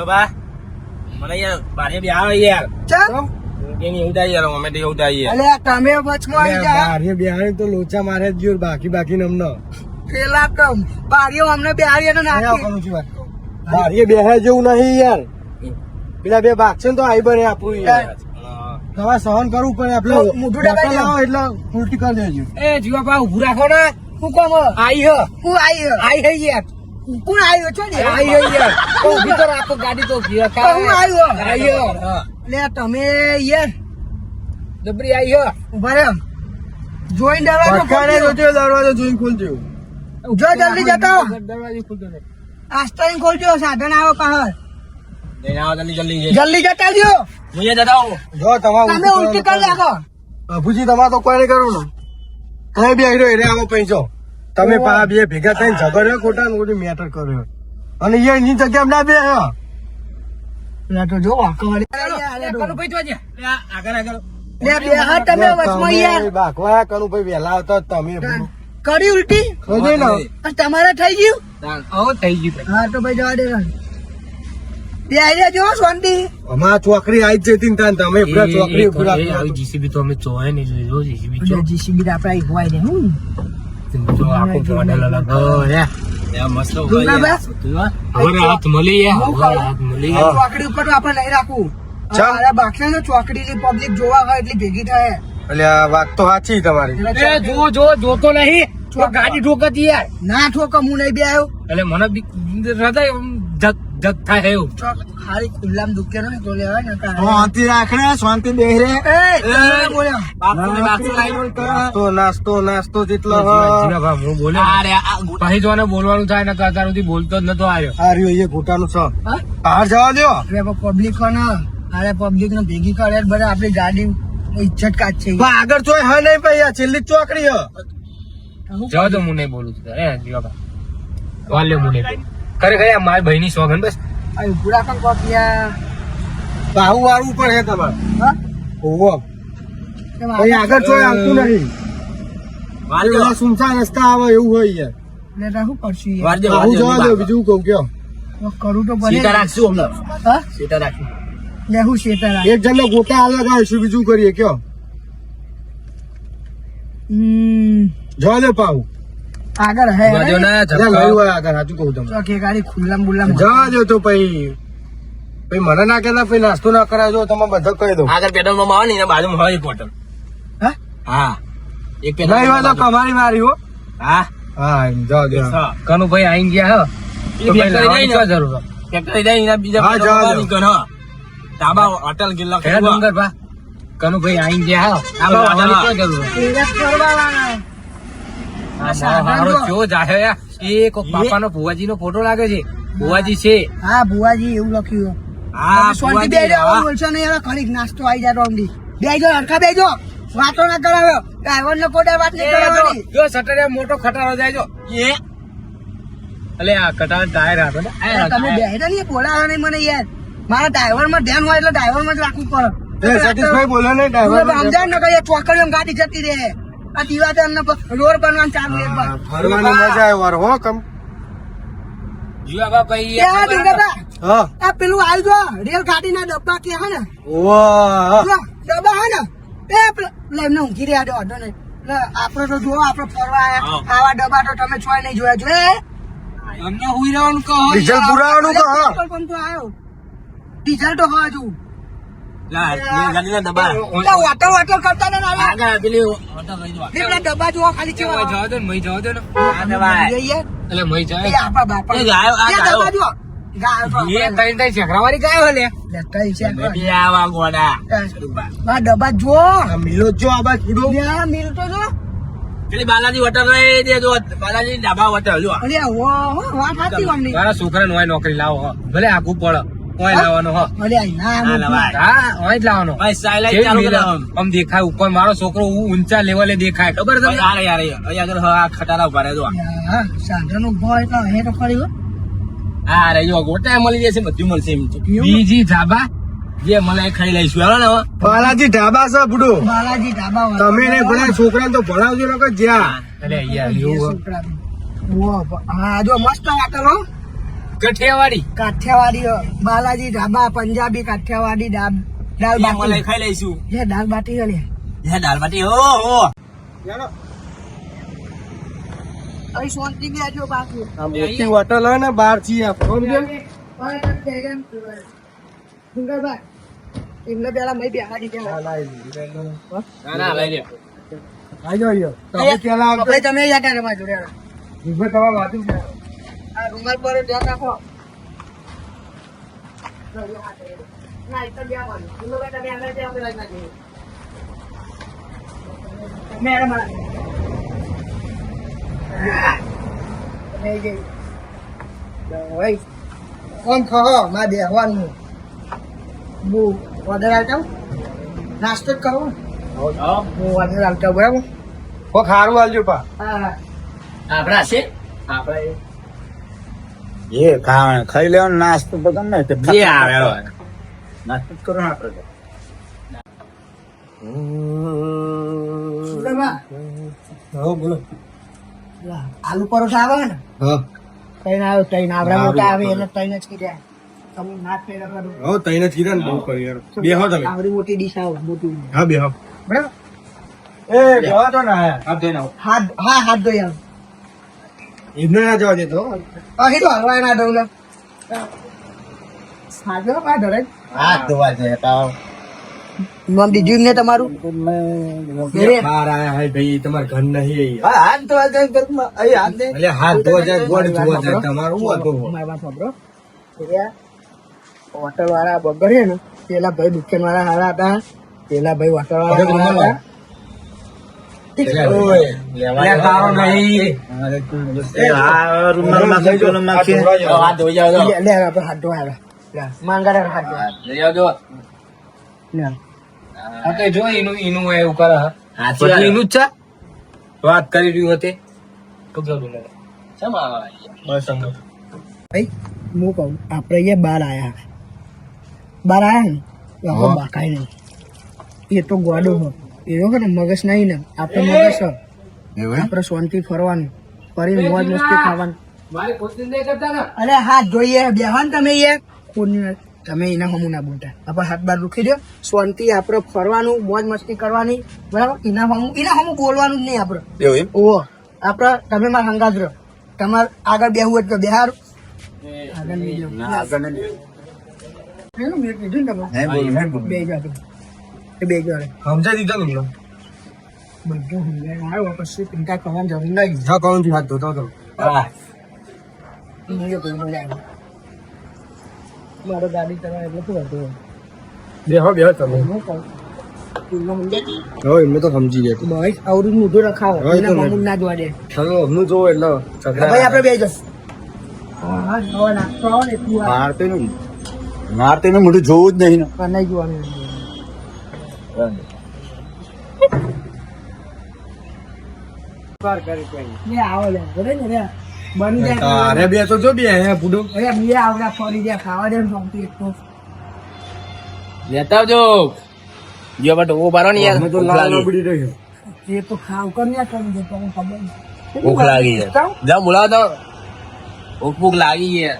બા મને યાર બારે બી આવે યાર ચમ એની ઉડાઈ યાર અમે તો ઉડાઈ યાર અલે તમે વચમાં આવી જા બારીએ બેહાડી તો લોચા મારે જ જોર બાકી નમનો પેલા કમ બારીઓ અમને બેહાડીએ ને નાખી બારીએ બેહાય જેવું નહીં યાર પેલા બે ભાગશે ને તો આઈ બને આપણું યાર તમારે સહન કરવું પડે આપણે મોઢું દબાઈ લાવો એટલે ઉલટી કરી દેજો એ જીવા બા ઉભું રાખો ને હું કોમ આઈ હ હું આઈ હે યાર કોણ આવ્યો છો ને આઈ હે યાર તો ઉભી તો રાખો ગાડી તો ઉભી રાખો હું આવ્યો આઈ હે લે તમે યાર જબરી આઈ હે ઉભા રહો જોઈન દરવાજો પક્કાને જોજો દરવાજો જોઈને ખોલજો જો જલ્દી જતા દરવાજો ખુલતો નથી આસ્તા ખોલજો સાધન આવે બહાર લઈને આવો જલ્દી જલ્દી જતા જો હું જતા હું જો તમારે તમે ઉલટી કરી નાખો અભુજી તમારે તો કોઈ નહીં કરવું ને કઈ બે હીરો હેરે આવો પૈસો તમે પા બે ભેગા થઈને ઝઘડ્યો ખોટા ને ખોટી મેટર કર્યો અને એ એની જગ્યા ના બે લે તો જો વાકો કનું ભાઈ જોજે આગળ લે બે હા તમે વચમાં યાર બાકવા કનું ભાઈ વહેલા આવતા જ તમે કરી ઉલટી ખોજે ને અને તમારે થઈ ગયું આવો થઈ ગયું હા તો ભાઈ જવા દે બે આઈ જો શાંતિ અમારા ચોકડી આવી જ જતી ને તાન તમે પૂરા ચોકડી પૂરા જીસીબી તો અમે જોયા નહીં જોઈ જીસીબી જીસીબી આપડા હોય ને હું જો આખો મોડેલ અલગ હે મસ્ત હાથ મળી ચોકડી ઉપર તો આપણે નહીં રાખવું બાકી ને ચોકડી ની પબ્લિક જોવા હોય એટલી ભેગી થાય એટલે આ વાત તો સાચી તમારી જોતો નહીં ગાડી ઠોકતી યાર ના ઠોક હું નહીં બે આવ્યો એટલે મને હૃદય જગ થાય એવું ખાલી ખુલ્લામ દુખે ને તો લેવાય ને શાંતિ રાખને શાંતિ બેહરે નાસ્તો જેટલો હું બોલે પછી જો બોલવાનું થાય ને અત્યાર સુધી બોલતો જ નતો આવ્યો હાર્યો એ ઘોટાનું છે બહાર જવા દો પબ્લિક અરે પબ્લિક ને ભેગી કરે બધા આપડી ગાડી ઇજ્જત કાચ છે આગળ ચોય હા નહીં ભાઈ આ છેલ્લી ચોકડી જાવ તો હું નહીં બોલું છું વાલ્યો હું નહીં બોલું ખરેખર મારી ભાઈ ની શોખ બસ પૂરા કમ કોપિયા બાહુ વાળવું પણ હે તમારે ઓહો આગળ ચોય આવતું નહીં સુમસાન રસ્તા આવે એવું હોય યાર શું કરશું હું જવા દો બીજું કઉ કયો કરું તો સીટા રાખશું અમને સીટા રાખશું લેવું શેતર એક જણ ને ગોટા અલગ આવીશું બીજું કરીએ કયો જવા દે પાઉ આગળ હે આગળ સાચું કહું તમને ચોકે ગાડી ખુલ્લામ બુલ્લામ જવા દો તો પછી મને ના કહેતા પછી નાસ્તો ના કરાવજો તમે બધા કહી દો આગળ પેટ્રોલ માં આવે ને બાજુમાં હોય હોટલ હા એક પેટ્રોલ કમારી મારી હો હા હા જવા દો કનુભાઈ આઈ ગયા ધાબા હોટલ ગિલ્લા કનુભાઈ આઈ ગયા બાપા નો ભુવાજી નો ફોટો લાગે છે ભુવાજી છે હા ભુવાજી એવું લખ્યું બોલશો ને ખરીક નાસ્તો આવી જાય રોંડી બેજો હરખા બેજો વાતો ના કરાવ્યો ડ્રાઈવર ને કોઈ વાત નહીં કરવાની જો સટરે મોટો ખટારો જાય જો અલે આ કટાર ટાયર આપે ને તમે બેઠા નહીં બોલાવો નહીં મને યાર મારા ડ્રાઈવર માં ધ્યાન હોય એટલે ડ્રાઈવર માં જ રાખવું પડે સતીશભાઈ બોલે ને સમજાય ને કઈ ચોકડીઓ ગાડી જતી રહે આ દીવા અમને રોડ બનવાનું ચાલુ એક વાર ફરવાની મજા આવે હો કમ જીવા ભાઈ આ પેલું આવ્યું જો રેલ ગાડી ના ડબ્બા કે હે ને ડબ્બા હે ને એ લઈને ઊંઘી રહ્યા દો ને આપડે તો જોવો આપડે ફરવા આવા ડબ્બા તો તમે છોય નહીં જોયા જોઈએ અમને હુઈ રહેવાનું કહો ડીઝલ પુરાવાનું કહો પણ તો આવ્યો ડીઝલ તો હા જો વાટર કરતા ને ડબ્બા જોવા ખાલી જવા દો ને મઈ જવા દો ને એટલે મઈ જાય આપડા બાપા છેકરાવાળી ગાયો લે ડબ્બા જો મિલો જો આબા કીધો મિલ તો જો પેલી બાલાજી હોટલ દેજો બાલાજી ડાબા હોટલ જો વાત સાચી અમની મારા છોકરા નો નોકરી લાવો ભલે આગું પડે ઓય લાવવાનો હો લાવવાનો આમ દેખાય ઉપર મારો છોકરો ઊંચા લેવલે દેખાય ખબર તમને યાર અહીંયા ખટારા ઉભા રહેજો સાધનો ભય તો હે તો ખરી હા રે જો ગોટા મળી જશે બધું મળશે એમ તો બીજી ધાબા જે મને ખાઈ લઈશું હેલો ને બાલાજી ઢાબા છે બુડો બાલાજી ઢાબા તમે ને ભણા છોકરા તો ભણાવજો ને જ્યાં અરે યાર એવું હા જો મસ્ત વાટલ હો કઠિયાવાડી કાઠિયાવાડી બાલાજી ઢાબા પંજાબી કાઠિયાવાડી દાલ બાટી ખાઈ લઈશું લે દાલ બાટી લે દાલ બાટી ઓ ચાલો અહીં શાંતિ બેજો બાકી આ મોટી હોટલ હોય ને બહાર છીએ આપણે સુંદરભાઈ એમને પેલા મેં બેહાડી ગયા ના લઈ લે આજો તમે પેલા આપણે તમે યાદ રમા જોડે ઉભો થવા વાતું આ રૂમાલ પર ધ્યાન રાખો ના તો બે વાળી સુંદરભાઈ તમે આગળ જાઓ પેલા નાખી મેડમ મેં ગઈ ભાઈ કોણ ખો માં બેહવાનું હું ઓર્ડર આવતા નાસ્તો જ કરો હું ઓર્ડર આવતા બરાબર ઓ ખારું આલજો પા હા આપડા છે આપડા એ ખાઈ લેવાનો નાસ્તો તો ગમે તે જે આવે હવે નાસ્તો જ કરો ને આપણે સુંદરબા હો બોલો આલુ પરોઠા આવે ને હા તૈન આવ્યો તૈન આવડા મોટા આવે એટલે તૈન જ કીધા તમે નાક પેલા કરો હો તઈને જ કીધા ને બહુ કરી યાર બેહો તમે આવડી મોટી ડીશ આવે મોટી હા બેહો બરાબર એ બેહો તો ના આપ જઈને આવો હાથ ધોઈ આવ એમને ના જવા દેતો અહીં તો હલવાય ના દઉં ને સાજો આ ધરે હાથ ધોવા છે તાવ નામ દીધું ને તમારું બહાર આયા હે ભાઈ તમાર ઘર નહીં હાથ ધોવા જાય ઘરમાં અહીં હાથ દે એટલે હાથ ધોવા જાય ગોળ ધોવા જાય તમારું શું હતું મારી વાત સાંભળો હોટલ વાળા બગડે ને પેલા ભાઈ દુકાન વાળા હારા હતા પેલા ભાઈ હોટલ વાળા હતા લે તારો નહીં હાથ ધોઈ જાવ તો લે આપણે હાથ ધોયા માંગા હાથ ધોયા લઈ આવજો લે હા તો જો એનું એવું કરે પછી એનું જ છે વાત કરી રહ્યું હતી તો જરૂર નહીં બસ સમજો ભાઈ હું કહું આપણે અહીંયા બહાર આયા ને તો આપણે બાકાય નહીં એ તો ગોડો હોય એનો કે મગજ નહીં ને આપણે મગજ હોય આપણે શાંતિ ફરવાનું ફરી મોજ મસ્તી ખાવાનું મારે કોશિશ નહીં કરતા ને અરે હાથ જોઈએ બેહવાન તમે યાર કોની તમે એના હમું ના બોલતા આપણે હાથ બાર રૂકી દો શાંતિ આપણે ફરવાનું મોજ મસ્તી કરવાની બરાબર એના હમું બોલવાનું જ નહીં આપણે ઓહો આપણે તમે મારા હંગાત રહો તમારે આગળ બેહવું હોય તો બેહાર આગળ નહીં જવું. એનું મેં કીધું ને તમે બે જાવ બે જાવ સમજાઈ દીધા ને એમને? બધું સમજાય આવ્યો પછી ચિંતા કરવાની જરૂર નહીં હા કહું છું હાથ ધોતો હતો હા મારો ગાડી ચલાવે એટલે શું હતું બેહો બેહો તમે હું કહું તું સમજાય હો એમને તો સમજી ગયા બસ આવડું મોઢું રખાવો હા, એ તો એના નહીં. મામૂલ ના જોવા દે ચલો હમનું જોવો એટલે ભાઈ આપણે બે જશ હા હવે નાખતો આવો ને તું મારતે નું મોઢું જોવું જ નહીં ને આ નહીં જોવાનું લે આવો લે બરે ને રે બની જાય તારે બે તો જો બે અહીંયા પૂડો અરે બે આવડા ફરી જાય ખાવા દે ને સમતી એક તો લેતા આવજો જીઓ બટ ઓ બારો ને યાર અમે તો લાલ બળી રહ્યો એ તો ખાવ કર ને કરી દે તો ખબર ભૂખ લાગી છે જાઓ બોલાવો તો ભૂખ લાગી છે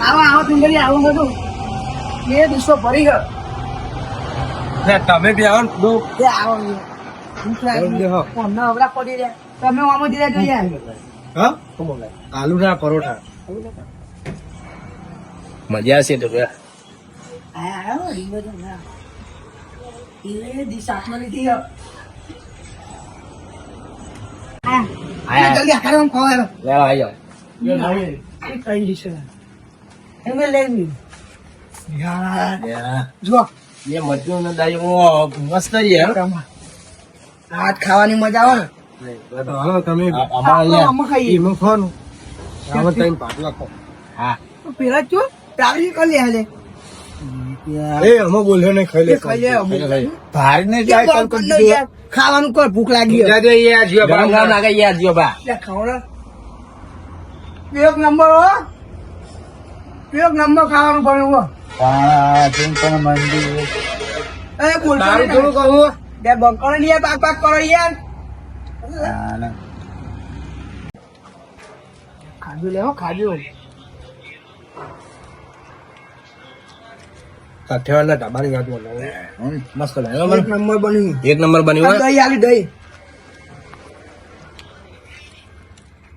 આવો આવો તુંગલી આવો બધું એ દિશો ભરી ગયો તમે બે આવો ને દો એ આવો ભૂખ લાગી બેહો. અમને અવડા પડી રહ્યા તમે આમાં દીધા જોઈએ હા આલુ ના પરોઠા મજા આવશે તો કે આવો રીંગો તો ના એ દિશા આત્મા લીધી ગયો હા જલ્દી આખરે હું ખવાય લેવા આવી જાઓ કઈ દિશા એમે લેવી યાર જો એ મજૂર ને દાઈ મસ્ત છે હાથ ખાવાની મજા આવે ને હાલો તમે આમાં ખાઈએ એમાં ખાવાનું આમાં તમે પાટલા ખો હા તો પેલા ચો તાળી કરી લે હાલે એ અમે બોલ્યો ને ખાઈ લે એ ખાઈ લે ભારે ને એક વાર કરી લો યાર. ખાવાનું કોઈ ભૂખ લાગી હોય. જો યાર જીઓ ગરમ ગરમ લાગે યાર જીઓ બા લે ખાવડા એક નંબર હો એક નંબર ખાવાનું બન્યું હો મંદિર એ બોલ તારું થોડું કહું બે બંકણ ને પાક પાક કરો યાર ખાજો લેવો ખાજો. કાઠિયાવાડના ઢાબાની વાત બોલો. મસ્ત લાગ્યો એક નંબર બની. એક નંબર બન્યું હોય. દહીં આલી દહીં.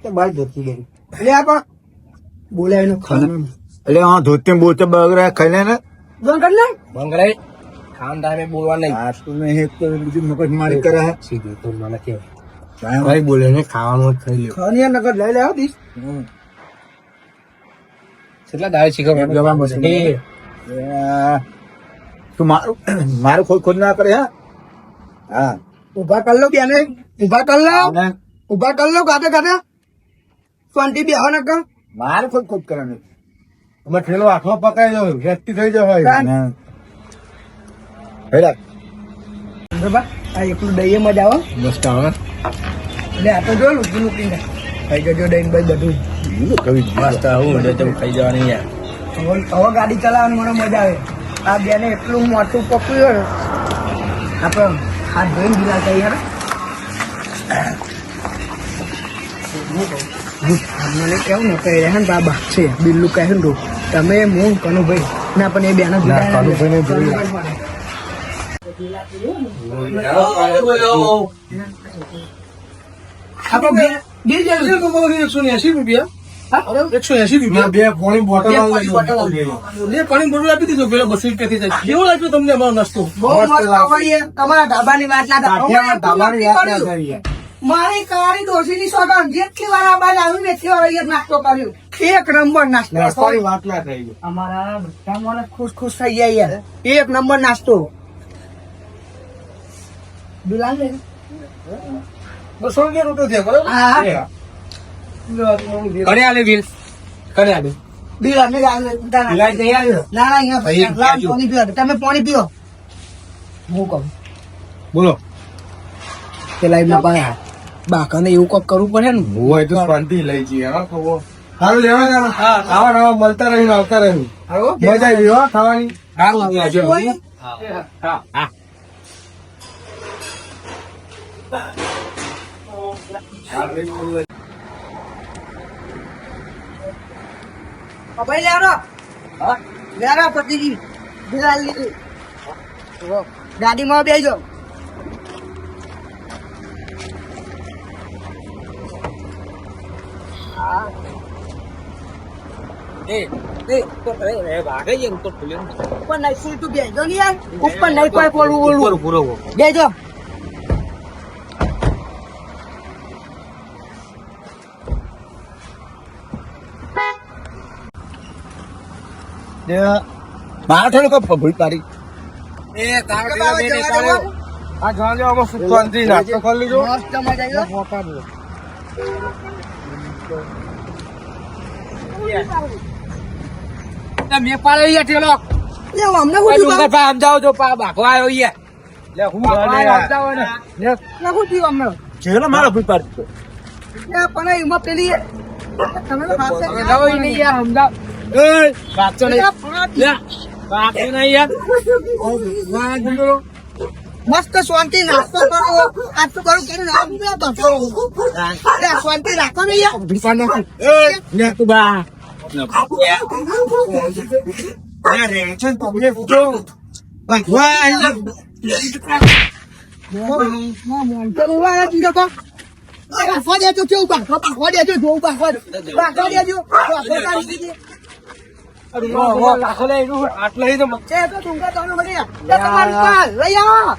તો બાય ધોતી દઉં. એટલે આ પણ બોલાવીને ખાવાનું. એટલે હા ધોતી બોતે બગડે ખાઈ લે ને બંધ કરી લે. બંગરાઈ ખાન ટાઈમે બોલવા નહીં. આ તો નહીં એક તો બીજું મગજ મારી કરે હે સીધું તો મને કેવાય ભાઈ બોલે ને ખાવાનું જ ખાઈ લ્યો. ખાવાની આ નગર લઈ લેવો દીશ. કેટલા દાળ શીખવ જવા બસ. તું મારું ખોદ ખોદ ના કરે હા ઉભા કર લો બેને. ઉભા કર લો. ઉભા કર લો ગાતે ગાતે. શાંતિ બેહો ન કર. મારું ખોદ ખોદ કરે ને અમે ઠેલો આખો પકાઈ જાવ વ્યક્તિ થઈ જાવ હેડા બરાબર આ એકલું દહીં મજા આવે. મસ્ત આવે એટલે આ તો જો લૂકી લૂકી ને ખાઈ જજો દહીં ભાઈ બધું. મસ્ત આવું એટલે તમે ખાઈ જવાની યાર. હવે ગાડી ચલાવવાની મને મજા આવે. આ બેને એટલું મોટું પકવ્યું ને આપણે હાથ ધોઈને બિલા કઈ યાર. મને કેવું ને કઈ રહે ને બાબા છે બિલ્લું કહે ને તમે હું કનુભાઈ ના પણ એ બેનો બે પોણી બોટલ આપી દીધો પેલો 200 રૂપિયાથી જાય. કેવો લાગ્યો તમને અમારો નાસ્તો? તમારા ઢાબાની વાત ના ઢાબાની વાત ના કરી. મારી કાળી ડોશીની સોગન જેટલી વાર આ બાજુ આવ્યું ને એટલી વાર અહીંયા નાસ્તો કર્યો. એક નંબર નાસ્તો. નાસ્તાની વાત ના થઈ. અમારા બધા મને ખુશ ખુશ થઈ ગયા યાર. એક નંબર નાસ્તો. બિલાલ લે. 200 રૂપિયા રોટો થયો બરોબર. હા. કરે આલે બિલ કરે આલે બિલાલ ને બિલાલ નહીં આવ્યો. ના ના અહીંયા ભાઈ, લાવ, પાણી પીવો. તમે પાણી પીવો. હું કહું બોલો. પેલા એમના પાસે બાકાને એવું કોક કરવું પડે ને. હોય તો શાંતિ લઈ જઈએ. સારું લેવા જરા. આવા નવા મળતા રહીને આવતા રહ્યું. મજા આવી હો ખાવાની. હા આવજો. હા ભાઈ લેરો લેરો પતિજી બિલાલ લીધી ગાડીમાં બેસજો. ઉપર નહીં ફૂલ તું બેસજો ને યાર. ઉપર નહીં કોઈ બોલવું બોલવું બેસજો. મારા થોડું કઈ ભૂલ પાડી આ જવા દેવામાં શાંતિ નાસ્તો કરી લીધો. મસ્ત મજા આવી. મેં પાડે યાર ઠેલો લે અમને શું થયું? આમ જાવ જો બાકવા આવ્યો યાર. લે હું સમજાવો ને લે શું થયું અમને? ચેલો મારા ભૂલ પાડી લે પણ એમાં પેલી તમે તો ખાસ સમજાવો ઈ નહીં યાર સમજાવ. એ બાપચો નહીં લે બાપચો નહીં યાર. મસ્ત શાંતિ નાસ્તો કરો. આજ તો કરું કે ના શાંતિ રાખો ને યાર. લે તું બા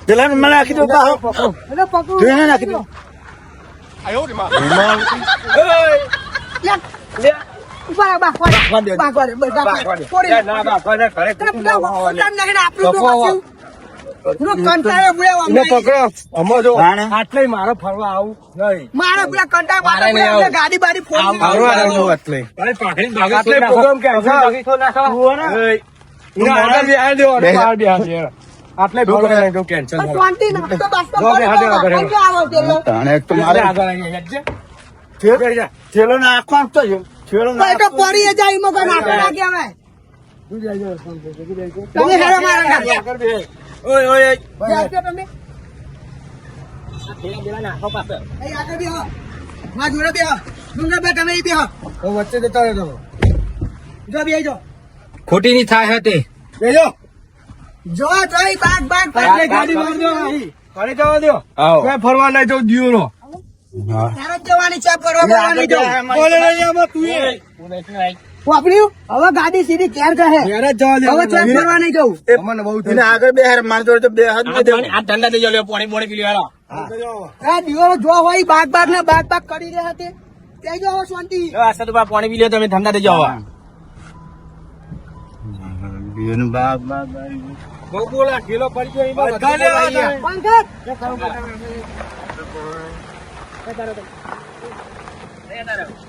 પેલા મને નાખી દો નાખી દો આટલે મારો ફરવા આવું નહીં. મારા પેલા કંટાળ મારે નહીં આવું. ગાડી બાડી ફોન આટલે પ્રોગ્રામ કે આટલે કેન્સલ. શાંતિ નાસ્તો બાસ્તો તાણે એક તો મારે થેલો નાખવા તો થેલો તો પડી જાય એમાં કોઈ નાખો નાખી આવે. તમે હેરો મારા નાખો. તમે અહીં આગળ બેહો. મારા જોડે બેહો. ડુંગર ભાઈ તમે અહીં બેહો. તો વચ્ચે જતા રહો તમે. જો બેજો ખોટી ની થાય હતી બેજો. જો જોઈ બાગ બાગ એટલે ગાડી માર દો અહીં. ઘરે જવા દો. આવો. કોઈ ફરવા નહીં જવું દિયોનો. તારે જ જવાની ચા કરવા બોલવાની જો બોલે નહીં આમાં તું એ. વાપર્યું હવે ગાડી સીધી ઘેર કહે ઘેર જ જવા દે. હવે ચેક કરવા નહીં જવું અમને બહુ એને આગળ બે હાર માર જોડે તો બે હાથ દે દેવો. આ ઠંડા થઈ જાવ પાણી પાણી પી લેવાના આ દિવાળો જો હોય બાગ બાગ ને બાગ બાગ કરી રહ્યા તે તે જો હવે શાંતિ આ સતુભા પાણી પી લે તમે ઠંડા થઈ જાવ એનું બાપ બાપ બહુ બોલા ઢીલો પડી ગયો એમાં બધા લેવા જાય. બંધ કર.